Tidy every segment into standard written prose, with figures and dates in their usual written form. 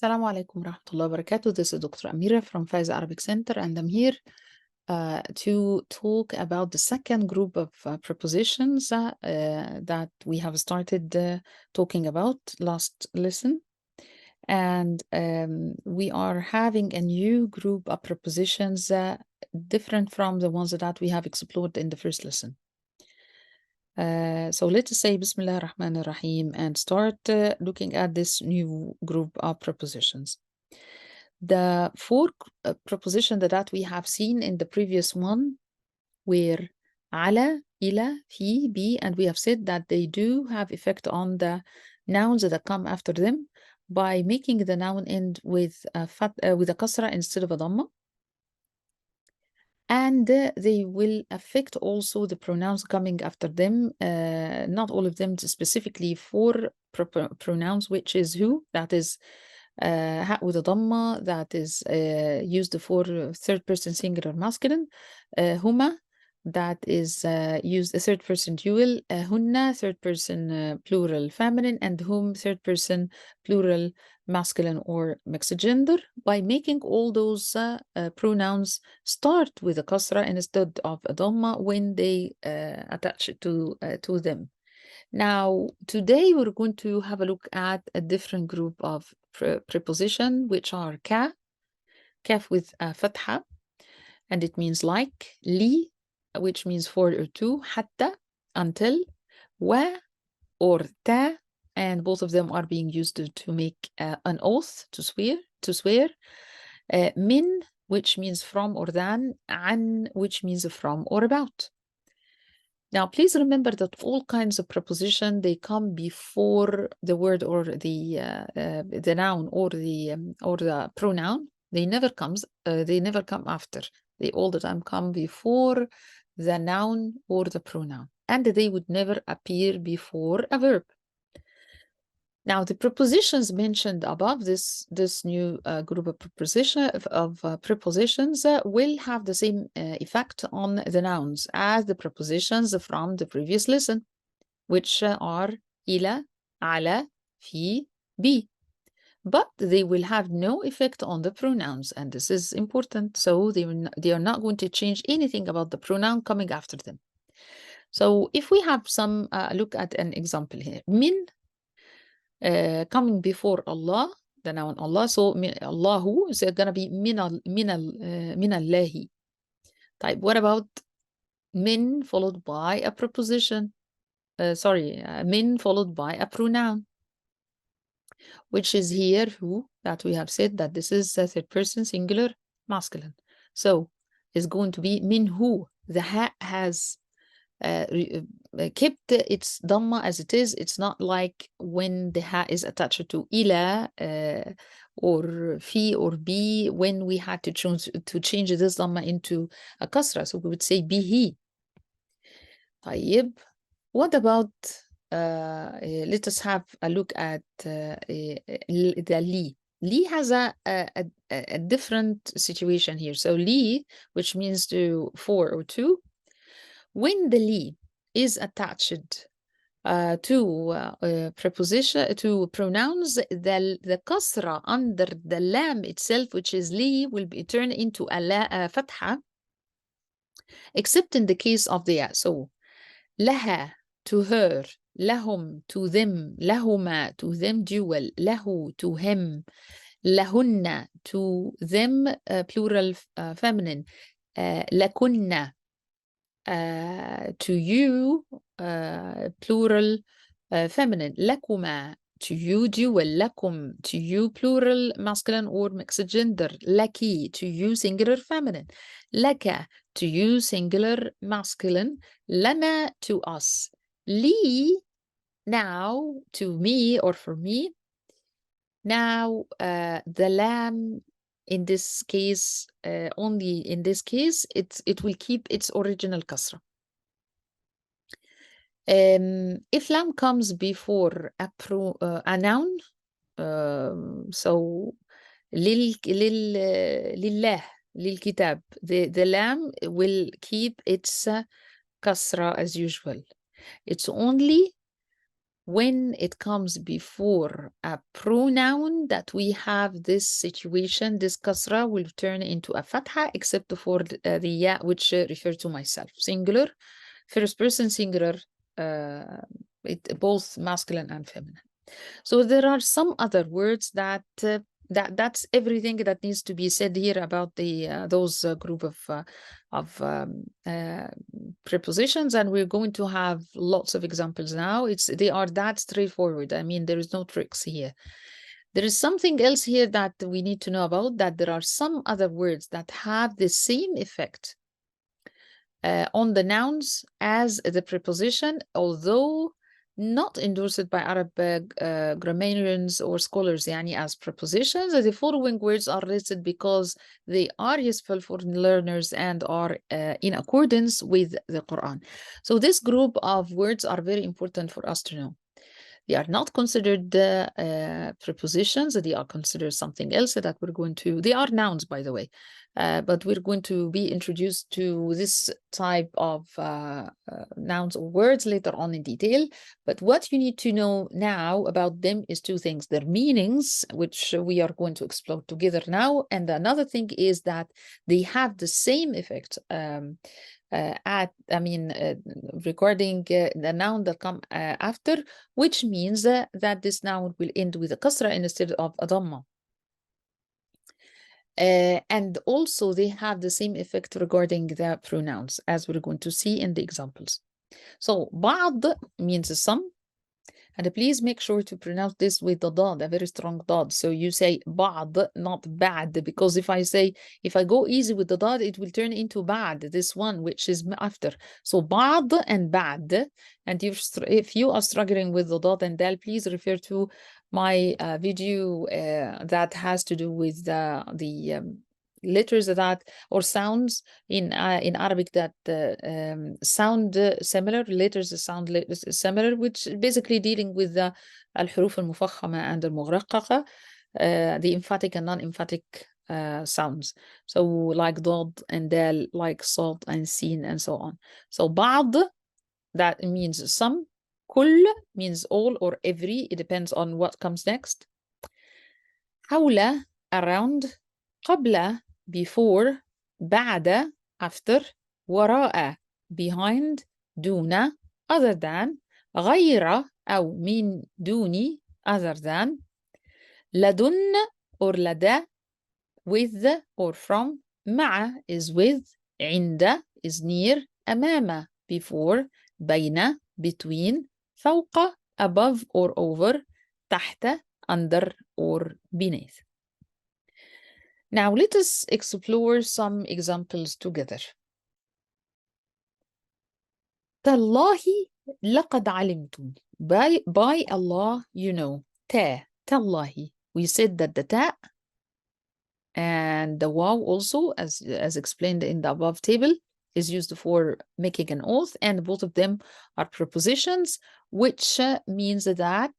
Assalamu alaikum warahmatullahi wabarakatuh. This is Dr. Amira from Fayza Arabic Centre, and I'm here to talk about the second group of prepositions that we have started talking about last lesson. And we are having a new group of prepositions different from the ones that we have explored in the first lesson. So let's say Bismillah ar-Rahman ar-Rahim and start looking at this new group of prepositions. The four prepositions that we have seen in the previous one were ala, ila, fi, bi, and we have said that they do have effect on the nouns that come after them by making the noun end with a kasra instead of a dhamma. And they will affect also the pronouns coming after them, not all of them, specifically four pronouns, which is who, that is ha with a dhamma, that is used for third person singular masculine, huma, that is used a third person dual, hunna, third person plural feminine, and whom, third person plural masculine or mixed gender, by making all those pronouns start with a kasra instead of a dhamma when they attach it to them. Now, today we're going to have a look at a different group of preposition, which are kaf with a fatha, and it means like, li, which means for or to, hatta, until, wa, or ta, and both of them are being used to make an oath, to swear, min, which means from or than, an, which means from or about. Now, please remember that all kinds of preposition, they come before the word or the noun or the pronoun. They never come after. They all the time come before the noun or the pronoun, and they would never appear before a verb. Now, the prepositions mentioned above, this new group of prepositions will have the same effect on the nouns as the prepositions from the previous lesson, which are ila, ala, fi, bi. But they will have no effect on the pronouns, and this is important. So they are not going to change anything about the pronoun coming after them. So if we have some look at an example here, min, coming before Allah, the noun Allah, so Allahu is going to be min Allahi. Type. What about min followed by a preposition? Min followed by a pronoun, which is here who, that we have said that this is a third person singular masculine. So it's going to be min who. The ha has kept its dhamma as it is. It's not like when the ha is attached to ila or fi or bi, when we had to change this dhamma into a kasra. So we would say bihi. طيب. What about let us have a look at the li. Li has a different situation here. So li, which means for or to, when the li is attached to preposition, to pronouns, the kasra under the lam itself, which is li, will be turned into a fatha, except in the case of the ya. So laha, to her, lahum, to them, lahuma, to them dual, lahu, to him, lahunna, to them plural feminine, lakunna, to you plural feminine, lakuma, to you dual, lakum, to you plural masculine or mixed gender, laki, to you singular feminine, laka, to you singular masculine, lana, to us, li, now, to me or for me. Now the lam, in this case, only in this case, it will keep its original kasra. If lam comes before a noun, so lillah, lilkitab, the lam will keep its kasra as usual. It's only when it comes before a pronoun that we have this situation, this kasra will turn into a fatha, except for the ya, which refer to myself. Singular, first person singular, both masculine and feminine. So there are some other words that that's everything that needs to be said here about the those group of prepositions, and we're going to have lots of examples now. They are that straightforward. I mean, there is no tricks here. There is something else here that we need to know about, that there are some other words that have the same effect on the nouns as the preposition, although not endorsed by Arab grammarians or scholars as prepositions. The following words are listed because they are useful for learners and are in accordance with the Quran. So this group of words are very important for us to know. They are not considered prepositions. They are considered something else that we're going to, they are nouns, by the way, but we're going to be introduced to this type of nouns or words later on in detail. But what you need to know now about them is two things: their meanings, which we are going to explore together now, and another thing is that they have the same effect regarding the noun that come after, which means that this noun will end with a kasra instead of a dhamma. And also they have the same effect regarding the pronouns, as we're going to see in the examples. So بعض means some, and please make sure to pronounce this with the dad, a very strong dad. So you say بعض, not bad, because if I go easy with the dad, it will turn into bad, this one which is after. So بعض and bad. And if you are struggling with the dad and dal, please refer to my video that has to do with the letters that or sounds in Arabic that sound similar, letters sound similar, which basically dealing with the الحروف المفخمة and المرققة, the emphatic and non-emphatic sounds. So like ضاد and dal, like صاد and sin, and so on. So بعض, that means some. كل means all or every, it depends on what comes next. حول, around. قبل, before. بعد, after. وراء, behind. دون, other than. غير أو من دون, other than. لدن or لدى, with or from. مع is with. عند is near. أمام, before. بين, between. فوق, above or over. تحت, under or beneath. Now let us explore some examples together. تالله لقد علمتم. By Allah, you know. تالله. We said that the ta and the waw also, as explained in the above table, is used for making an oath, and both of them are prepositions, which means that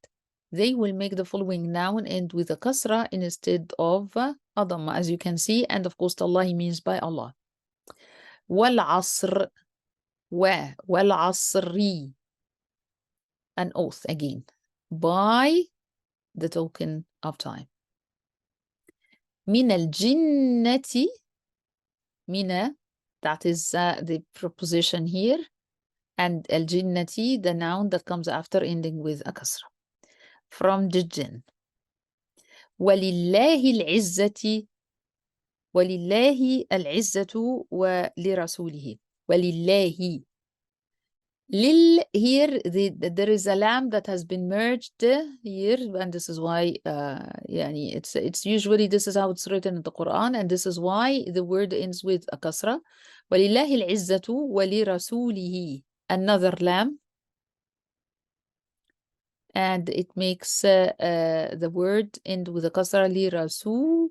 they will make the following noun end with a kasra instead of a dhamma, as you can see. And of course, Allah means by Allah. والعصر, والعصري, an oath again, by the token of time. من الجنة, من, that is the preposition here, and الجنة, the noun that comes after ending with a kasra. From the jinn. ولله العزة, ولله العزة ولرسوله. ولله. Lil, here there is a lam that has been merged here, and this is why it's usually, this is how it's written in the Quran, and this is why the word ends with a kasra. ولله العزة ولرسوله, another lam, and it makes the word end with a kasra. لرسوله.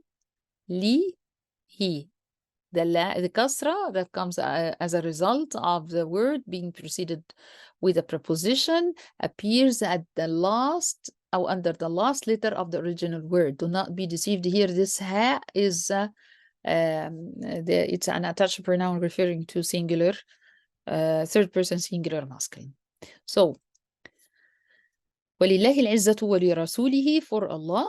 The kasra that comes as a result of the word being preceded with a preposition appears at the last or under the last letter of the original word. Do not be deceived here. This ha is it's an attached pronoun referring to singular, third person singular masculine. So ولله العزة ولرسوله, for Allah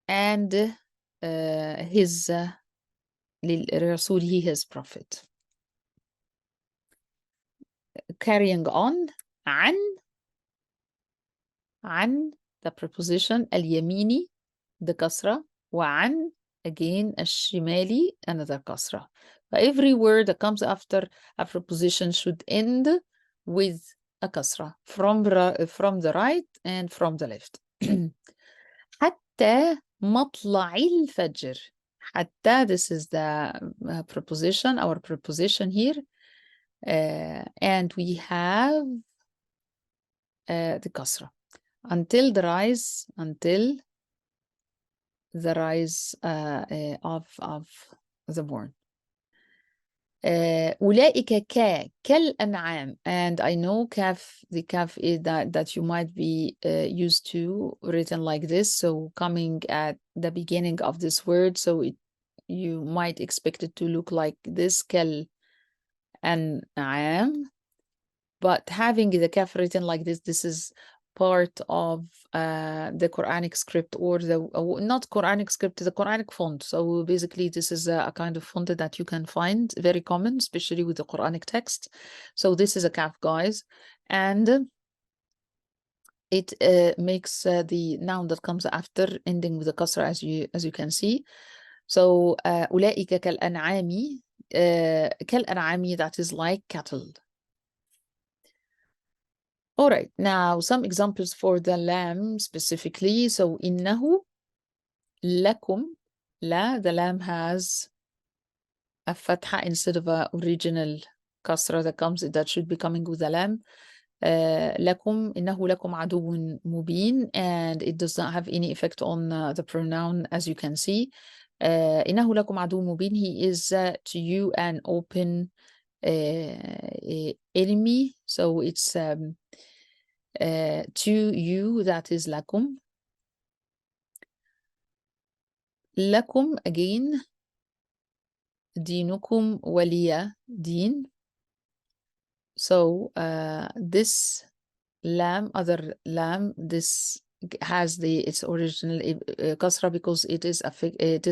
and his لرسوله, his prophet. Carrying on, عن the preposition اليميني, the كسرة, وعن again الشمالي, another كسرة. Every word that comes after a preposition should end with a كسرة from the right and from the left. حتى مطلع الفجر. حتى, this is the preposition, our preposition here. And we have the kasra. Until the rise of the morn. أولئك كالأنعام. And I know the kaf is that you might be used to, written like this. So coming at the beginning of this word, so you might expect it to look like this, كالأنعام. But having the kaf written like this is part of the Quranic script, or not Quranic script, the Quranic font. So basically this is a kind of font that you can find, very common, especially with the Quranic text. So this is a kaf, guys, and it makes the noun that comes after ending with a kasra, as you can see. So أولئك كالأنعام, كالأنعام, that is like cattle. All right, now some examples for the lam specifically. So إنه لكم, la, the lam has a fatha instead of a original kasra that should be coming with the lam. لكم, إنه لكم عدو مبين, and it does not have any effect on the pronoun, as you can see. إنه لكم عدو مبين, he is to you an open enemy. So it's to you, that is lakum. Lakum again, dinukum waliya din. So this lam, other lam, this has its original kasra because it is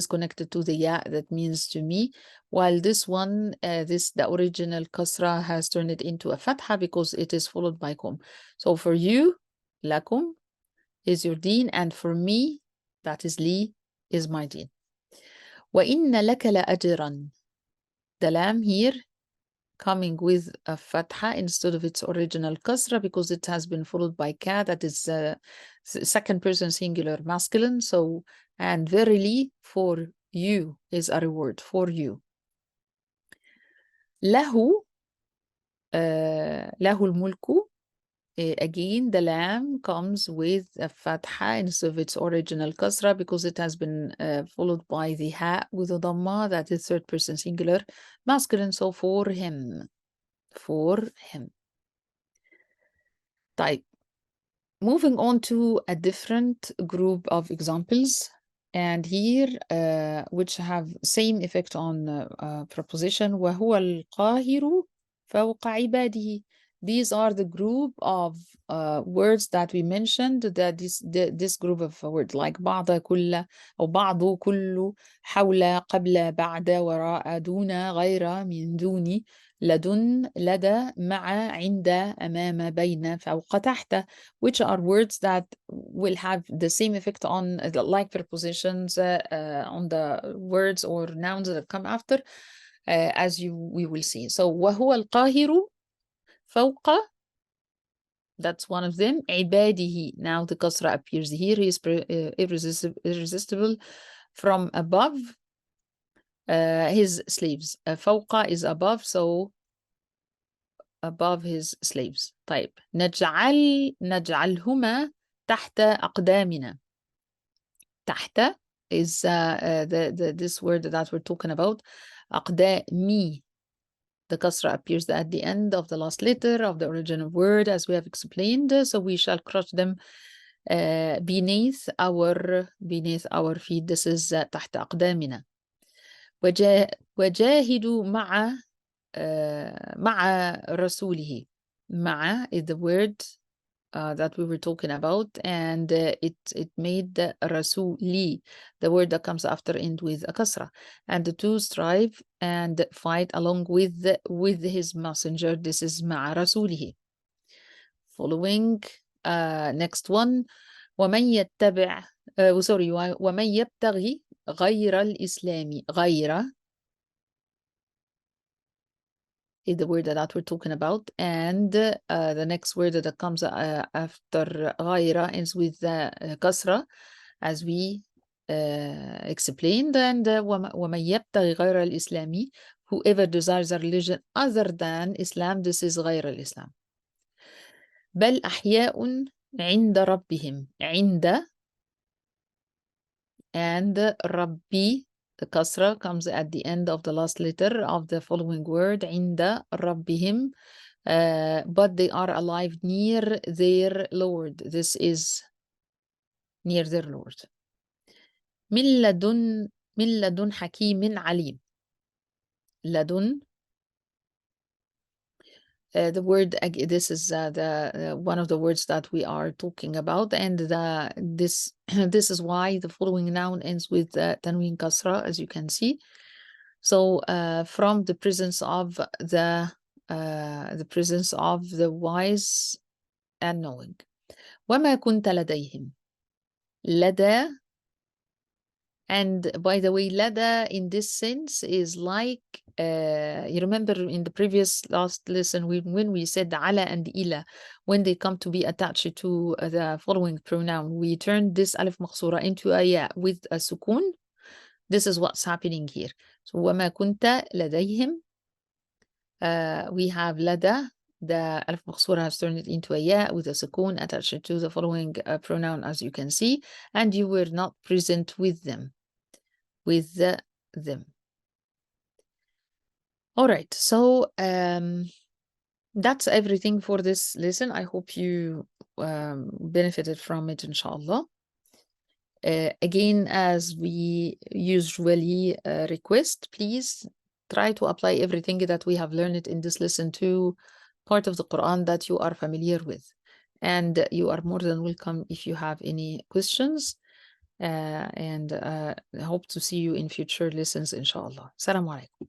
connected to the ya, that means to me, while this one, the original kasra has turned it into a fatha because it is followed by kum. So for you, lakum is your deen, and for me, that is li, is my deen. وَإِنَّ لَكَ لَأَجْرًا. The lam here coming with a fatha instead of its original kasra because it has been followed by ka, that is second person singular masculine. So, and verily, for you is a reward, for you. له الملك. Again, the lam comes with a fatha instead of its original kasra because it has been followed by the ha with a dhamma, that is third person singular masculine. So for him. Type. Moving on to a different group of examples, and here which have same effect on preposition. وهو القاهر فوق عباده. These are the group of words that we mentioned, that this group of words like بعض كل أو بعض كل حول قبل بعد وراء دون غير من دون لدن لدى مع عند أمام بين فوق تحت, which are words that will have the same effect on like prepositions on the words or nouns that come after, as we will see. So وهو القاهر فوق, that's one of them. عباده, now the kasra appears here. He is irresistible from above his slaves. فوق is above, so above his slaves. طيب. نجعلهما تحت أقدامنا. تحت is this word that we're talking about. أقدامي. The kasra appears at the end of the last letter of the original word, as we have explained. So we shall crush them beneath our feet. This is تحت أقدامنا. وجاهدوا مع رسوله. مع is the word that we were talking about, and it made rasuli, the word that comes after end with a kasra, and the two strive and fight along with his messenger. This is ma'a rasulihi. Following, next one, ومن يتبع sorry ومن يبتغي غير الإسلام. غير is the word that we're talking about, and the next word that comes after غير ends with kasra, as we explained, and ومن يبتغي غير الإسلام, whoever desires a religion other than Islam, this is غير الإسلام. بل أحياء عند ربهم. عند and ربي, the kasra comes at the end of the last letter of the following word, عند ربهم, but they are alive near their Lord. This is near their Lord. من لدن حكيم عليم. لدن, the word, this is one of the words that we are talking about, and this is why the following noun ends with tanween kasra, as you can see. So from the presence of the wise and knowing. وما كنت لديهم. لدى, and by the way, lada in this sense is like, you remember in the previous last lesson when we said ala and ila, when they come to be attached to the following pronoun, we turn this alif maqsura into a ya with a sukun. This is what's happening here. So وما كنت لديهم, we have lada, the alif maqsura has turned it into a ya with a sukun attached to the following pronoun, as you can see, and you were not present with them. Them. All right, so that's everything for this lesson. I hope you benefited from it, inshallah. Again, as we usually request, please try to apply everything that we have learned in this lesson to part of the Quran that you are familiar with. And you are more than welcome if you have any questions. And hope to see you in future lessons, inshallah. Assalamu alaikum.